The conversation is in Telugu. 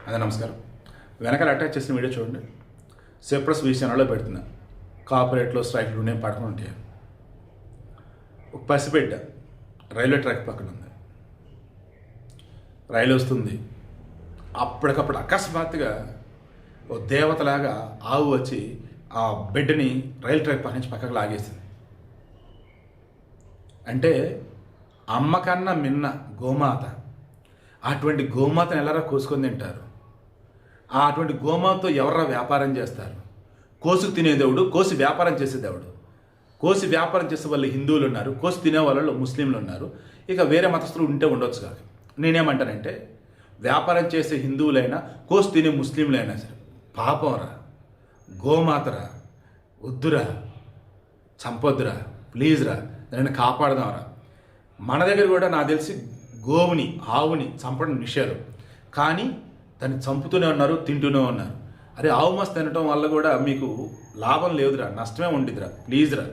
అదే నమస్కారం. వెనకాల అటాచ్ చేసిన వీడియో చూడండి. సిప్రస్ వి ఛానల్లో పెడుతున్నా. కార్పొరేట్లో స్ట్రైక్లు నేను పడకుండా ఉంటాయి. ఒక పసిబిడ్డ రైల్వే ట్రాక్ పక్కన ఉంది. రైలు వస్తుంది. అప్పటికప్పుడు అకస్మాత్తుగా ఓ దేవతలాగా ఆవు వచ్చి ఆ బిడ్డని రైలు ట్రాక్ పక్క నుంచి పక్కకు లాగేసింది. అంటే అమ్మ కన్నా మిన్న గోమాత. అటువంటి గోమాతను ఎలారా కోసుకొని తింటారు? అటువంటి గోమాతతో ఎవరా వ్యాపారం చేస్తారు? కోసుకు తినే దేవుడు, కోసి వ్యాపారం చేసే దేవుడు. కోసి వ్యాపారం చేసే వాళ్ళు హిందువులు ఉన్నారు, కోసి తినే వాళ్ళు ముస్లింలు ఉన్నారు. ఇక వేరే మతస్థులు ఉంటే ఉండొచ్చు కాదు. నేనేమంటానంటే వ్యాపారం చేసే హిందువులైనా కోసి తినే ముస్లింలైనా సరే పాపంరా, గోమాతరా, వద్దురా, చంపొద్దురా, ప్లీజ్రా, దాన్ని కాపాడదాంరా. మన దగ్గర కూడా నాకు తెలిసి గోవుని, ఆవుని చంపడం నిషేధం. కానీ దాన్ని చంపుతూనే ఉన్నారు, తింటూనే ఉన్నారు. అరే ఆవు మస్తు తినటం వల్ల కూడా మీకు లాభం లేదురా, నష్టమే ఉండిద్దిరా, ప్లీజ్రా.